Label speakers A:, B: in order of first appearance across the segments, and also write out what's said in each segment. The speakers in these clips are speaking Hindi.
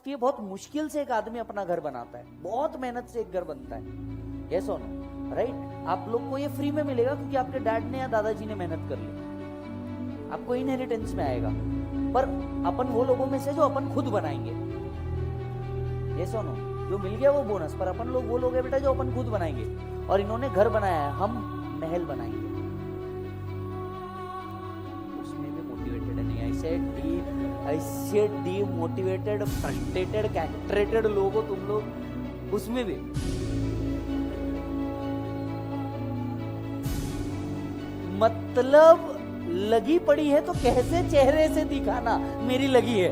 A: सकती है, बहुत मुश्किल से एक आदमी अपना घर बनाता है, बहुत मेहनत से एक घर बनता है, यस और नो, राइट। आप लोग को ये फ्री में मिलेगा क्योंकि आपके डैड ने या दादाजी ने मेहनत कर ली, आपको इनहेरिटेंस में आएगा। पर अपन वो लोगों में से जो अपन खुद बनाएंगे, यस और नो, जो मिल गया वो बोनस, पर अपन लोग वो लोग है बेटा जो अपन खुद बनाएंगे। और इन्होंने घर बनाया है, हम महल बनाएंगे, उसमें भी मोटिवेटेड है नहीं। ऐसे डीमोटिवेटेड, फ्रस्ट्रेटेड, कैक्ट्रेटेड लोग हो तुम लोग, उसमें भी मतलब लगी पड़ी है तो कैसे चेहरे से दिखाना मेरी लगी है।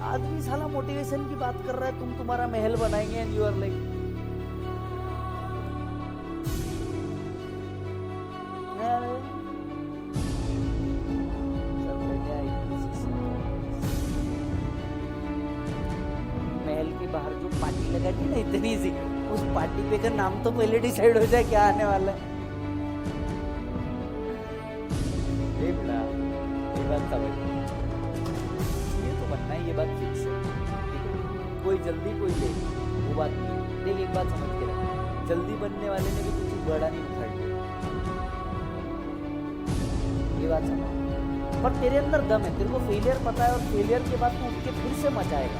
A: आदमी साला मोटिवेशन की बात कर रहा है, तुम तुम्हारा महल बनाएंगे एंड यू आर लाइक महल के बाहर जो पार्टी लगा दी ना इतनी सी, उस पार्टी पे का नाम तो पहले डिसाइड हो जाए क्या आने वाला है। ये बात समझ, ये तो बनना है, ये बात फिक्स है। कोई जल्दी कोई लेट, वो बात नहीं। देख एक बात समझ के रख, जल्दी बनने वाले ने भी कुछ बड़ा नहीं उखाड़ लिया, ये बात समझ। पर तेरे अंदर दम है, तेरे को फेलियर पता है, और फेलियर के बाद तू उठ के फिर से मचाएगा,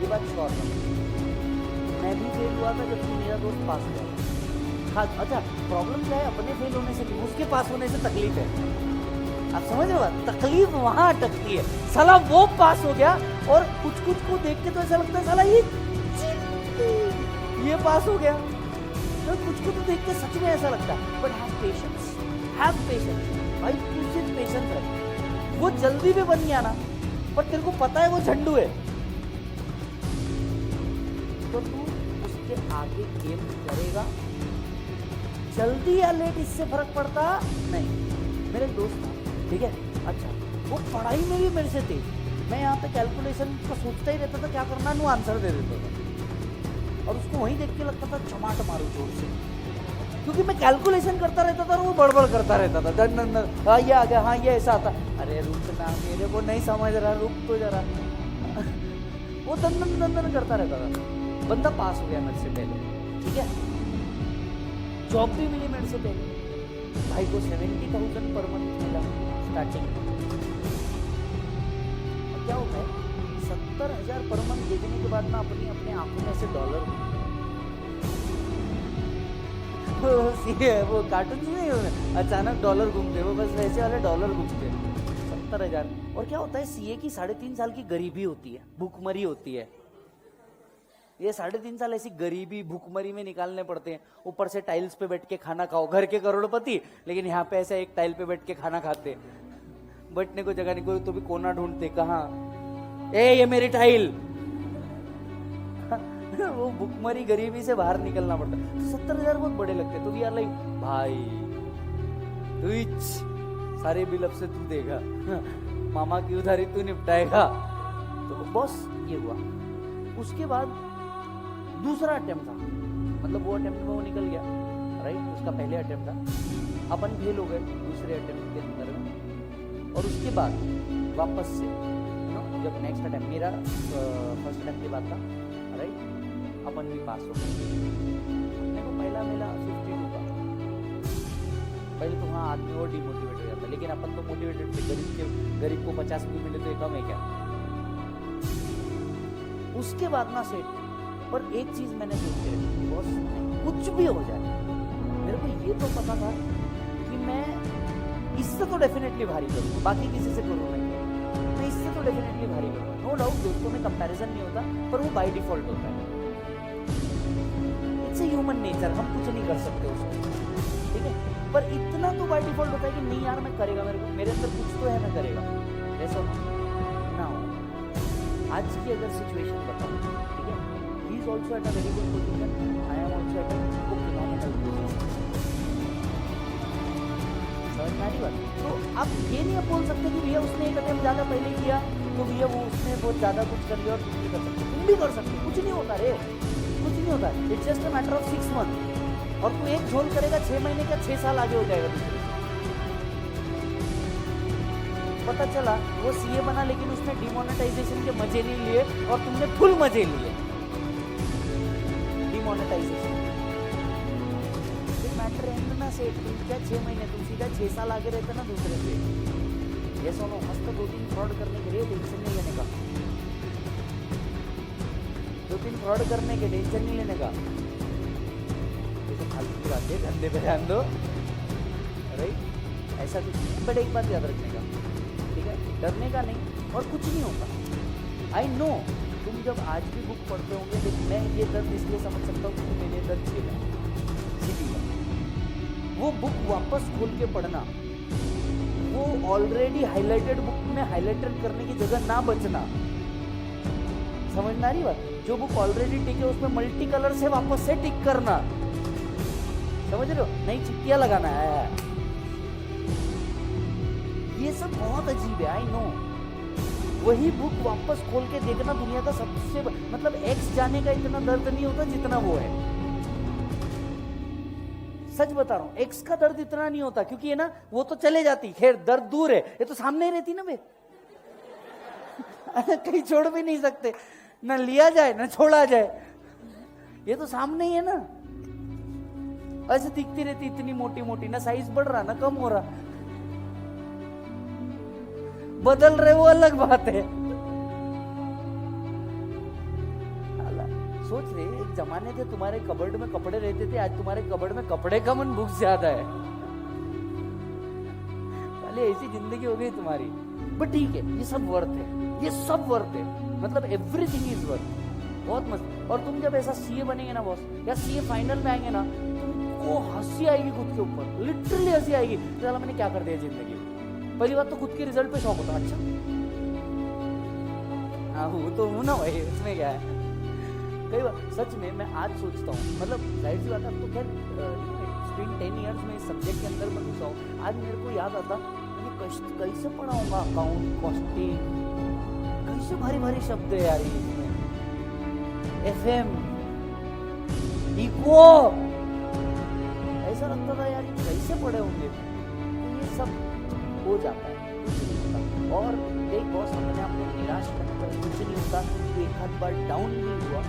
A: ये बात श्योर है। मैं भी फेल हुआ था जब मेरा दोस्त पास हुआ। हाँ, अच्छा प्रॉब्लम क्या है, अपने फेल होने से नहीं, उसके पास होने से तकलीफ है। आप समझ रहे हो, तकलीफ वहां अटकती है। साला वो पास हो गया और कुछ को देख के तो ऐसा लगता है साला ये पास हो गया, तो कुछ को तो देख के सच में ऐसा लगता है। बट हैव पेशेंस भाई, तू सिर्फ पेशेंस रख। वो जल्दी में बन गया ना, पर तेरे को पता है वो झंडू है, तो तू उसके आगे गेम करेगा। जल्दी या लेट इससे फर्क पड़ता नहीं। मेरे दोस्त था, ठीक है, अच्छा वो पढ़ाई में भी मेरे से तेज। मैं यहाँ पे कैलकुलेशन का सोचता ही रहता था क्या करना है, वो आंसर दे देता था, और उसको वहीं देख के लगता था चमाट मारो जोर से, क्योंकि मैं कैलकुलेशन करता रहता था और वो बड़बड़ करता रहता था। दन हाँ ये आ गया, हाँ ये ऐसा आता। अरे रुक ना, मेरे को नहीं समझ रहा, रुक तो जरा। वो दन करता रहता था। बंदा पास हो गया मेरे से पहले, ठीक है, जॉब भी मिली मेरे से पहले। भाई को 70,000 पर मंथ मिला स्टार्टिंग में। क्या होता है, 70,000 पर मंथ देखने के बाद ना अपने आंखों में से डॉलर वो कार्टून नहीं, अचानक डॉलर घूमते, वो बस वैसे वाले डॉलर घूमते 70,000। और क्या होता है, सीए की 3.5 साल की गरीबी होती है, भूखमरी होती है। ये 3.5 साल ऐसी गरीबी भूखमरी में निकालने पड़ते हैं। ऊपर से टाइल्स पे बैठ के खाना खाओ, घर के करोड़पति, लेकिन यहाँ पे ऐसा एक टाइल पे बैठ के खाना खाते, बैठने को जगह नहीं, कोई तो भी कोना ढूंढते, कहाँ ये मेरी टाइल। वो भूखमरी गरीबी से बाहर निकलना पड़ता है। तो 70,000 बहुत बड़े लगते, तो वी आर लाइक भाई रिच, सारे बिल अब से तू देगा, मामा की उधारी तू निपटाएगा। तो बॉस ये हुआ। उसके बाद दूसरा अटेम्प्ट था, मतलब वो अटेम्प्ट में वो निकल गया, राइट। उसका पहले अटेम्प्ट था, अपन फेल हो गए दूसरे अटेम्प्ट के अंदर में। और उसके बाद वापस से जब नेक्स्ट अटेम्प्ट, मेरा फर्स्ट अटेम्प्ट के बाद था, राइट, अपन भी पास हो गए। मेरे को पहला मिला 52 का। पहले तो हाँ आदमी और डिमोटिवेट हो जाता, लेकिन अपन तो मोटिवेटेड थे। गरीब को 50 भी मिले तो ये कम है क्या। उसके बाद ना सेट, पर एक चीज मैंने सोच के रखी, बॉस कुछ भी हो जाए, मेरे को ये तो पता था कि मैं इससे तो डेफिनेटली भारी करूँगा, बाकी किसी से करूँगा नहीं, मैं इससे तो डेफिनेटली भारी करूँगा। नो डाउट दोस्तों में कंपैरिजन नहीं होता, पर वो बाय डिफॉल्ट होता है। इट्स ह्यूमन नेचर, हम कुछ नहीं कर सकते उसको, ठीक है। पर इतना तो बाय डिफॉल्ट होता है कि नहीं यार मैं करेगा, मेरे अंदर कुछ तो है, मैं करेगा। ऐसा ना हो। आज की अगर सिचुएशन बताऊं, ठीक है, he is also at a very good position, I am also at a phenomenal position. समझ में आ रही बात। तो आप ये नहीं बोल सकते कि भैया उसने एक अटेम्प्ट ज़्यादा पहले किया तो भैया वो उसने बहुत ज़्यादा कुछ कर लिया और तुम नहीं कर सकते। तुम भी कर सकते, कुछ नहीं होता रे, कुछ नहीं होता। It's just a matter of 6 month. और तू एक झोल करेगा 6 महीने का 6 साल आगे हो जाएगा दूसरे। पता चला वो सीए बना लेकिन उसने डिमोनेटाइजेशन के मजे नहीं लिए और तुमने फुल मजे लिए डिमोनेटाइजेशन। मैटर एंड ना से तुम क्या 6 महीने, तुम सीधा 6 साल आगे रहते ना दूसरे से। ये सुनो, मस्त 2-3 फ्रॉड करने के लिए टेंशन नहीं लेने का, 2-3 फ्रॉड करने के टेंशन नहीं लेने का। फालतू की बात है, धंधे पे ध्यान दो, राइट? ऐसा कुछ नहीं। बट एक बात याद रखने का, ठीक है, डरने का नहीं और कुछ नहीं होगा। आई नो तुम जब आज भी बुक पढ़ते होंगे, लेकिन मैं ये दर्द इसलिए समझ सकता हूँ क्योंकि मैंने दर्द झेला सिटी का। वो बुक वापस खोल के पढ़ना, वो ऑलरेडी हाईलाइटेड बुक में हाईलाइटेड करने की जगह ना बचना, समझ में आ रही बात? जो बुक ऑलरेडी टिक है उसमें मल्टी कलर से वापस से टिक करना, समझ रहे हो? नई चिट्ठियां लगाना है। ये सब बहुत अजीब है, आई नो। वही बुक वापस खोल के देखना दुनिया का सबसे मतलब एक्स जाने का इतना दर्द नहीं होता जितना वो है। सच बता रहा हूं, एक्स का दर्द इतना नहीं होता क्योंकि है ना, वो तो चले जाती, खैर दर्द दूर है, ये तो सामने ही रहती ना बे। कहीं छोड़ भी नहीं सकते, ना लिया जाए ना छोड़ा जाए, ये तो सामने ही है ना। ऐसे दिखती रहती इतनी मोटी मोटी, ना साइज बढ़ रहा ना कम हो रहा, बदल रहे वो अलग बात है। सोच रहे एक जमाने थे तुम्हारे कबर्ड में कपड़े रहते थे, आज तुम्हारे कबर्ड में कपड़े कम और बुक्स ज्यादा है। पहले ऐसी जिंदगी हो गई तुम्हारी। बट ठीक है, ये सब वर्थ है, ये सब वर्थ है, मतलब एवरीथिंग इज वर्थ। बहुत मस्त। और तुम जब ऐसा सीए बनेंगे ना बॉस, या सीए फाइनल में आएंगे ना, तुमको हंसी आएगी खुद के ऊपर, लिटरली हंसी आएगी। चला मैंने क्या कर दिया जिंदगी में। पहली बात तो खुद के रिजल्ट पे शौक होता, अच्छा हाँ वो तो हूं ना भाई, इसमें क्या है। कई बार सच में मैं आज सोचता हूँ, मतलब जाहिर सी बात है, तो खैर 10 ईयर्स में इस सब्जेक्ट के अंदर मैं घुसा हूँ। आज मेरे को याद आता कैसे पढ़ाऊंगा अकाउंट, कॉस्टिंग, कैसे भारी भारी शब्द है यार इसमें, एफएम, इको, ऐसा लगता था यार कैसे पढ़े होंगे। तो ये सब हो जाता है, कुछ नहीं होता। और एक बॉस अपने आप को निराश करने पर कुछ नहीं होता। तो एक आध बार डाउन भी हुआ,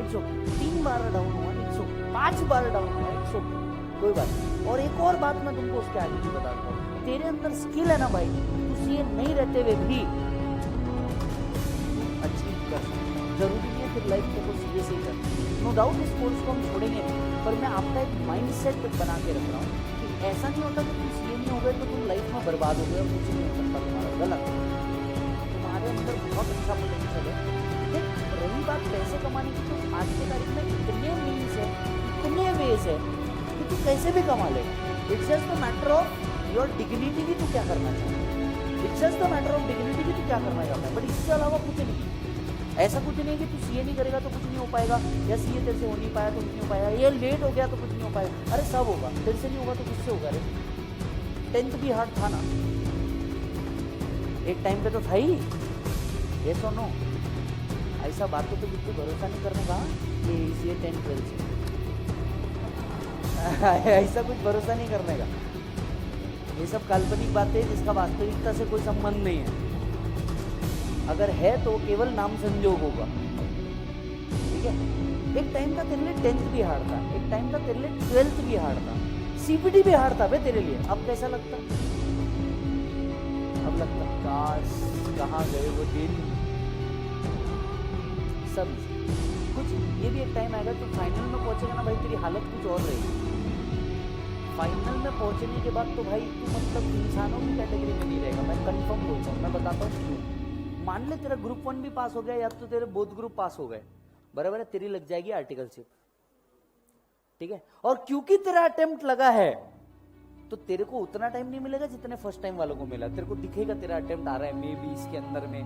A: 103 बार डाउन हुआ, 105 बार डाउन हुआ, 100, कोई बात नहीं। और एक और बात मैं तुमको उसके आगे भी बताता हूँ, तेरे अंदर स्किल है ना भाई, तू सीए नहीं रहते हुए भी अचीव कर सकता। जरूरी नहीं है फिर लाइफ को सीए से ही कर, नो डाउट इस कोर्स को हम छोड़ेंगे, पर मैं आपका एक माइंडसेट बना के रख रहा हूँ कि ऐसा नहीं होता कि तुम सीए नहीं हो गए तो तुम लाइफ में बर्बाद हो गए और कुछ नहीं हो सकता तुम्हारा। गलत, तुम्हारे अंदर बहुत अच्छा पोटेंशियल है। रही बात पैसे कमाने की, तो आज के तारीख में इतने मीन्स है, इतने वेज है कि तू कैसे भी कमा ले। It's just the matter of your dignity की तू क्या करना चाहता है, it's just the matter of dignity की तू क्या करना चाहता है। बट इसके अलावा कुछ नहीं, ऐसा कुछ नहीं कि तू सीए नहीं करेगा तो कुछ नहीं हो पाएगा, या सीए तेरे से हो नहीं पाया तो कुछ नहीं हो पाएगा, ये लेट हो गया तो कुछ नहीं हो पाएगा। अरे सब होगा, तेरे से नहीं होगा तो किससे होगा रे। 10th भी हार्ड था ना, एक टाइम पे तो था ही। ये सुनो, ऐसा बातों पे बिल्कुल भरोसा नहीं करने का कि ये 10th 12th ऐसा कुछ भरोसा नहीं करने का। ये सब काल्पनिक बातें हैं जिसका वास्तविकता से कोई संबंध नहीं है। अगर है तो केवल नाम संजोग होगा, ठीक है। एक टाइम था तेरे लिए 10th भी हार्ड था, एक टाइम था तेरे लिए 12th भी हार्ड था, सीपीटी भी हार्ड था बे तेरे लिए। अब कैसा लगता? अब लगता काश कहाँ गए वो दिन। सब कुछ, ये भी एक टाइम आएगा तो फाइनल में पहुंचेगा ना भाई, तेरी हालत कुछ और रहेगी। फाइनल में पहुंचने के बाद तो भाई तू मतलब इंसानों की कैटेगरी में नहीं रहेगा, मैं कंफर्म बोलता हूँ। मैं बताता हूँ क्यों। मान ले तेरा ग्रुप 1 भी पास हो गया, या तो तेरे बोथ ग्रुप पास हो गए, बराबर है, तेरी लग जाएगी आर्टिकलशिप, ठीक है। और क्योंकि तेरा अटेम्प्ट लगा है तो तेरे को उतना टाइम नहीं मिलेगा जितने फर्स्ट टाइम वालों को मिला। तेरे को दिखेगा तेरा अटेम्प्ट आ रहा है मे 20 के अंदर में,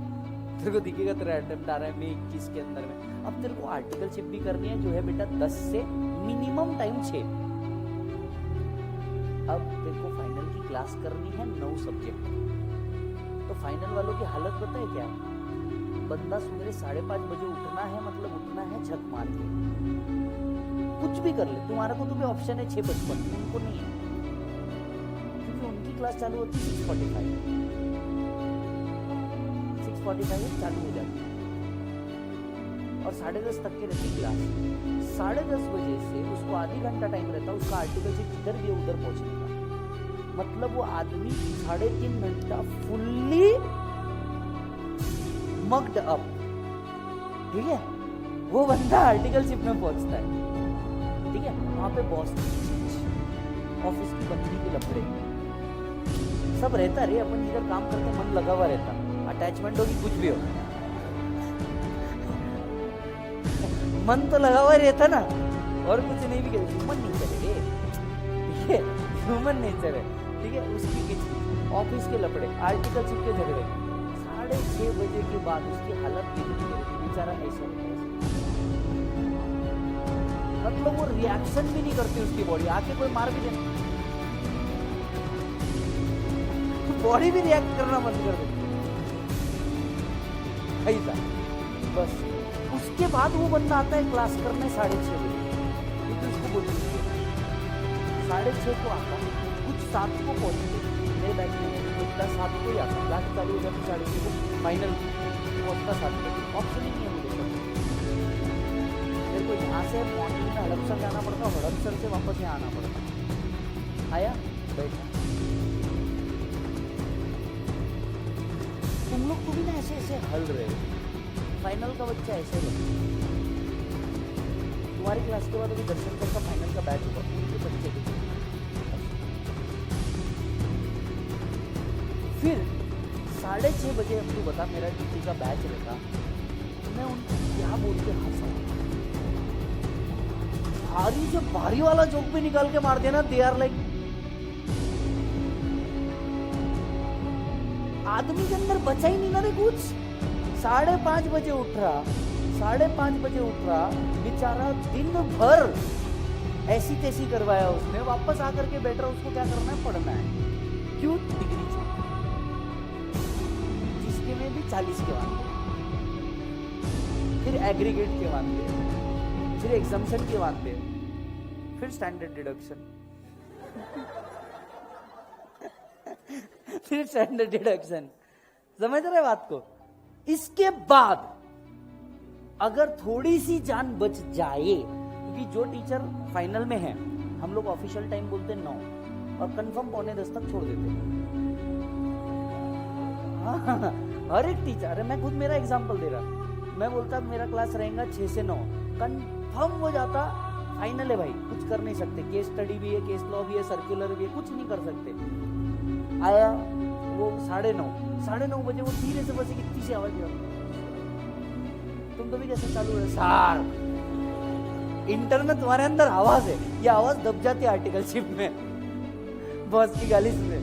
A: तेरे को दिखेगा तेरा अटेम्प्ट आ रहा है मे 21 के अंदर में। अब तेरे को आर्टिकलशिप भी करनी है जो है बेटा 10 से मिनिमम टाइम 6। अब तेरे को फाइनल की क्लास करनी है 9 सब्जेक्ट। तो फाइनल वालों की हालत पता है क्या? बंदा सवेरे 5:30 बजे उठना है, मतलब उठना है झक मार के, कुछ भी कर ले। तुम्हारा को तो भी ऑप्शन है 6:55, उनको नहीं है क्योंकि उनकी क्लास चालू होती है 6:45। 6:45 चालू हो जाती है और 10:30 तक के रहती क्लास। 10:30 बजे से उसको आधी घंटा टाइम रहता है उसका आर्टिकल से जिधर भी उधर पहुंचने का। मतलब वो आदमी 3.5 घंटा फुल्ली मग्ड अप, ठीक है। वो बंदा आर्टिकलशिप में पहुंचता है, ठीक है। वहां पे बॉस ऑफिस की बंदी के लफड़े सब रहता रे। अपन जिधर काम करते मन लगा हुआ रहता, अटैचमेंट होगी कुछ भी हो, मन तो लगा हुआ रहता ना। और कुछ नहीं भी कहते, ह्यूमन नेचर है, ठीक है, ह्यूमन नेचर है, ठीक है। उसकी किचकिच, ऑफिस के लफड़े, आर्टिकलशिप के झगड़े, 6:30 बजे के बाद उसकी हालत बिगड़ गई बेचारा। ऐसा मतलब वो रिएक्शन भी नहीं करती उसकी बॉडी, आके कोई मार भी दे बॉडी भी रिएक्ट करना बंद कर देती ऐसा। बस उसके बाद वो बंदा आता है क्लास करने 6:30 बजे, क्योंकि उसको बोलती है 6:30 को आता, कुछ 7 को पहुंचते मेरे बैच में, तो 7 को ही आता, क्लास चालू हो जाती 6:30 को, फाइनल पहुंचता 7 बजे। ऑप्शन ही नहीं है मुझे, मेरे को यहाँ से मॉर्निंग में हड़पसर जाना पड़ता, हड़पसर से वापस यहाँ आना पड़ता। आया बैठा, तुम लोग को भी ना ऐसे ऐसे हल रहे, फाइनल का बच्चा ऐसे रहता। तुम्हारी क्लास के बाद अभी दर्शन का फाइनल का बैच होगा, उनके बच्चे के फिर 6:30 बजे अब तू बता मेरा ड्यूटी का बैच रहता, मैं उनको क्या बोल के हंसा। भारी से भारी वाला जोक भी निकाल के मार देना, दे आर लाइक, आदमी के अंदर बचा ही नहीं ना रे कुछ। 5:30 बजे उठ रहा, 5:30 बजे उठ रहा बेचारा, दिन भर ऐसी तैसी करवाया उसने, वापस आकर के बैठ रहा, उसको क्या करना है, पढ़ना है। क्यों? डिग्री चाहिए, जिसके में भी 40 के वांदे, फिर एग्रीगेट के वांदे, फिर एग्जाम्शन के वांदे, फिर स्टैंडर्ड डिडक्शन, फिर स्टैंडर्ड डिडक्शन। समझ रहे बात को? इसके बाद अगर थोड़ी सी जान बच जाए, क्योंकि जो टीचर फाइनल में है, हम लोग ऑफिशियल टाइम बोलते 9 और कंफर्म 9:45 तक छोड़ देते हैं। हाँ, हर एक टीचर, मैं खुद मेरा एग्जांपल दे रहा, मैं बोलता मेरा क्लास रहेगा 6 से 9, कंफर्म हो जाता फाइनल है भाई, कुछ कर नहीं सकते, केस स्टडी भी है, केस लॉ भी है, सर्कुलर भी है, कुछ नहीं कर सकते। आया वो 9:30 बजे, वो धीरे से बस कितनी सी आवाज दिया, तुम तो भी कैसे चालू है सार, इंटर में तुम्हारे अंदर आवाज है, ये आवाज दब जाती है आर्टिकलशिप में, बॉस की गाली सुने।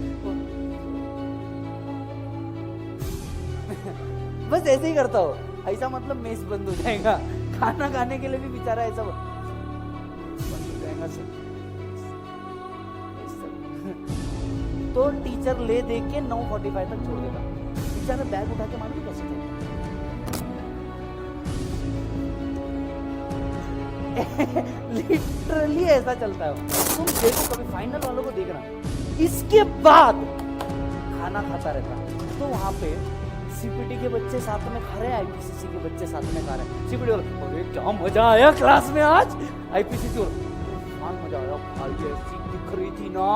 A: बस ऐसे ही करता हो, ऐसा मतलब मेस बंद हो जाएगा, खाना खाने के लिए भी बेचारा ऐसा बंद हो जाएगा सब। तो टीचर ले दे के 9:45 तक छोड़ देगा, बेचारा बैग उठा के मालूम कैसे थे लिटरली ऐसा चलता है। तुम देखो कभी फाइनल वालों को देखना, इसके बाद खाना खाता रहता, तो वहां पे सीपीटी के बच्चे साथ में खा रहे हैं, आईपीसीसी के बच्चे साथ में खा रहे हैं। सीपीटी वाला, अरे क्या मजा आया क्लास में आज, आईपीसीसी वाला, मजा आया भाई, ऐसी दिख रही थी ना,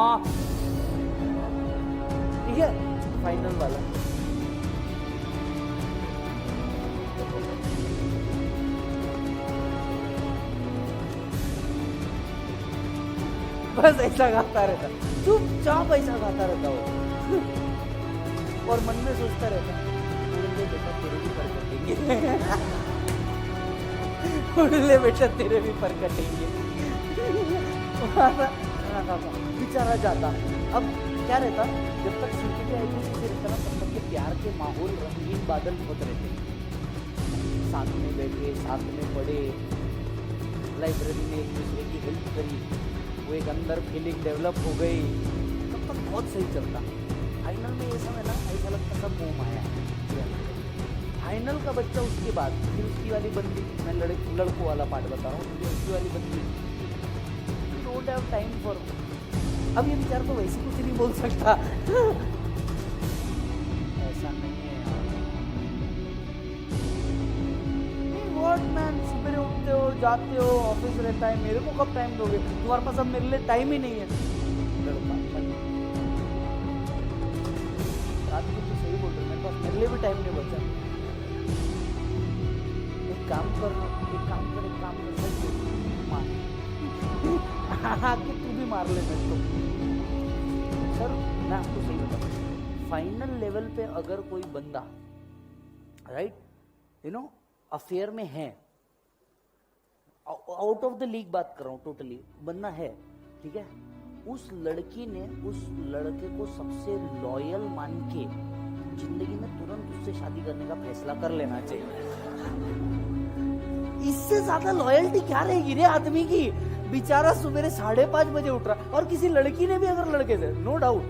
A: ठीक है। फाइनल वाला बस ऐसा खाता रहता, चुपचाप ऐसा खाता रहता वो, और मन में सोचता रहता, बेटा तेरे भी पर कटेंगे, उड़ले बेटा तेरे भी पर कटेंगे। बेचारा जाता। अब क्या रहता, जब तक सीपीटी आईपीसीसी रहता ना, तब तक के प्यार के माहौल, रंगीन बादल होते रहते, साथ में बैठे, साथ में पढ़े, लाइब्रेरी में एक दूसरे की हेल्प करी, वो एक अंदर फीलिंग डेवलप हो गई, तब तक बहुत सही चलता। फाइनल में ये समय ना ऐसा लगता सब मोह माया है। फाइनल का बच्चा उसके बाद फिर उसकी वाली बंदी, मैं लड़कों वाला पार्ट बता रहा हूँ, उसकी वाली बंदी, डोंट हैव टाइम फॉर, अब ये विचार तो वैसे कुछ नहीं बोल सकता, ऐसा नहीं है यार, जाते हो, ऑफिस रहता है, मेरे को कब टाइम दोगे, तुम्हारे पास अब मेरे लिए टाइम ही नहीं है। लड़का रात को तो सही बोल रहे, मेरे पास मेरे लिए भी टाइम नहीं बचा। एक काम कर मार कि तू भी मार ले मेरे को। सर मैं आपको सही बताऊं, फाइनल लेवल पे अगर कोई बंदा राइट अफेयर में है, आउट ऑफ द लीग बात कर रहा हूं, टोटली बंदा है, ठीक है, उस लड़की ने उस लड़के को सबसे लॉयल मान के जिंदगी में तुरंत उससे शादी करने का फैसला कर लेना चाहिए। इससे ज्यादा लॉयल्टी क्या रहेगी रे आदमी की। बेचारा सुबह 5:30 बजे उठ रहा, और किसी लड़की ने भी अगर लड़के से, नो डाउट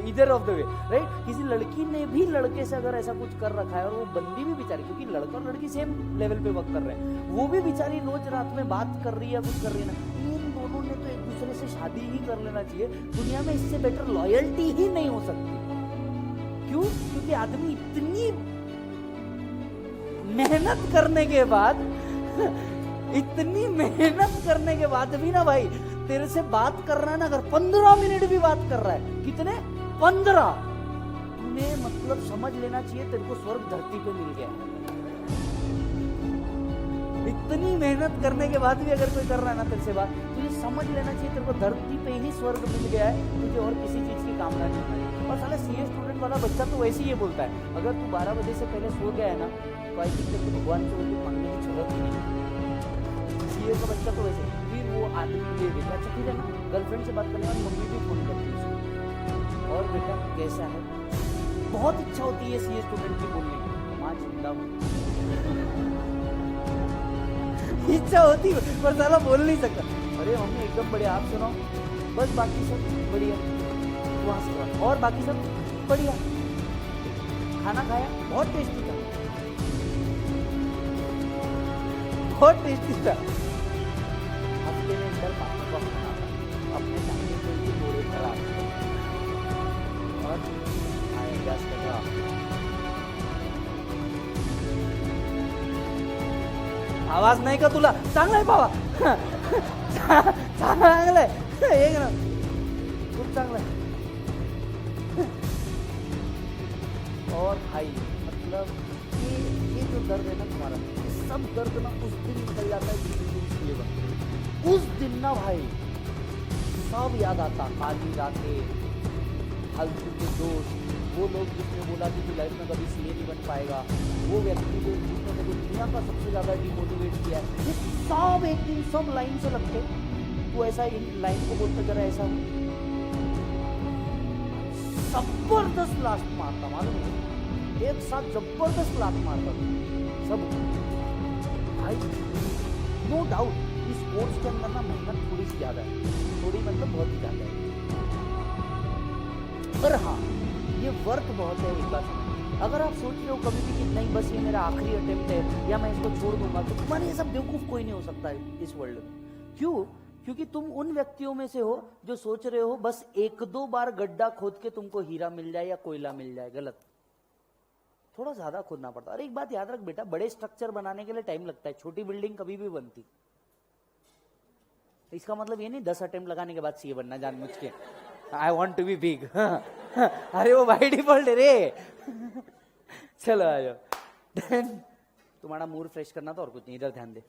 A: इधर ऑफ द वे राइट, किसी लड़की ने भी लड़के से अगर ऐसा कुछ कर रखा है, और वो बंदी भी बेचारी, क्योंकि लड़का और लड़की सेम लेवल पे वर्क कर रहे हैं, वो भी बेचारी रोज रात में बात कर रही है, कुछ कर रही है ना, इन दोनों ने तो एक दूसरे से शादी ही कर लेना चाहिए। दुनिया में इससे बेटर लॉयल्टी ही नहीं हो सकती। क्यों? क्योंकि आदमी इतनी मेहनत करने के बाद इतनी मेहनत करने के बाद भी ना भाई, तेरे से बात कर रहा है ना, अगर 15 मिनट भी बात कर रहा है, कितने 15, तूने मतलब समझ लेना चाहिए तेरे को स्वर्ग धरती पे मिल गया। इतनी मेहनत करने के बाद भी अगर कोई कर रहा है ना तेरे से बात, तुझे समझ लेना चाहिए तेरे को धरती पे ही स्वर्ग मिल गया है, तुझे और किसी चीज की कामना नहीं है। और साला सीए स्टूडेंट वाला बच्चा तो वैसे ही ये बोलता है, अगर तू 12 बजे से पहले सो गया है ना, तो आई थिंक तेरे को भगवान से वो मांगने की जरूरत ही नहीं। सीए का बच्चा तो वैसे, फिर वो आदमी दे देता, अच्छा ठीक है ना, गर्लफ्रेंड से बात करने वाली मम्मी भी फोन करती है उसको, और बेटा कैसा है, बहुत इच्छा होती है सीए स्टूडेंट की बोलने की, माँ जिंदा हूँ, इच्छा होती है पर साला बोल नहीं सकता। अरे मम्मी एकदम बढ़िया, आप सुनाओ, बस बाकी सब बढ़िया, वहां से और बाकी सब बढ़िया, खाना खाया बहुत टेस्टी था, बहुत टेस्टी था। हफ्ते में अंदर पापा को खाना था, अपने फैमिली को भी बोले खराब, और आया क्या आवाज नाही का तुला? चांगला आहे बाबा, चांगलं आहे, एक ना खूप चांगलं आहे। और भाई मतलब ये जो दर्द है ना तुम्हारा, सब दर्द ना उस दिन निकल जाता है जिस दिन इसलिए बनते, उस दिन ना भाई सब याद आता, काली रातें, फालतू के दोस्त, वो लोग जिसने बोला कि तू लाइफ में कभी सीए नहीं बन पाएगा, वो व्यक्ति को जिसने तेरे दुनिया का सबसे ज्यादा डिमोटिवेट किया है, ये सब एक दिन सब लाइन से लगते, तू ऐसा इन लाइन को बोलते जरा ऐसा जबरदस्त लास्ट मारता, मालूम है, एक साथ जबरदस्त लात मारता सब भाई। नो डाउट इस स्पोर्ट्स के अंदर ना मेहनत थोड़ी सी ज्यादा है, थोड़ी मतलब बहुत ही ज्यादा है, पर हाँ ये वर्क बहुत है। एक बात अगर आप सोच रहे हो कभी भी कि नहीं बस ये मेरा आखिरी अटेम्प्ट है या मैं इसको छोड़ दूंगा, तो तुम्हारे ये सब बेवकूफ कोई नहीं हो सकता है इस वर्ल्ड में। क्यों? क्योंकि तुम उन व्यक्तियों में से हो जो सोच रहे हो बस 1-2 बार गड्ढा खोद के तुमको हीरा मिल जाए या कोयला मिल जाए। गलत, थोड़ा ज्यादा खोदना पड़ता है। और एक बात याद रख बेटा, बड़े स्ट्रक्चर बनाने के लिए टाइम लगता है, छोटी बिल्डिंग कभी भी बनती। इसका मतलब ये नहीं 10 अटेम्प्ट लगाने के बाद सीए बनना जानबूझ के, I want to be big. अरे वो बाय डिफॉल्ट है रे। चलो आ जाओ, तुम्हारा मूड फ्रेश करना था और कुछ नहीं, इधर ध्यान दे।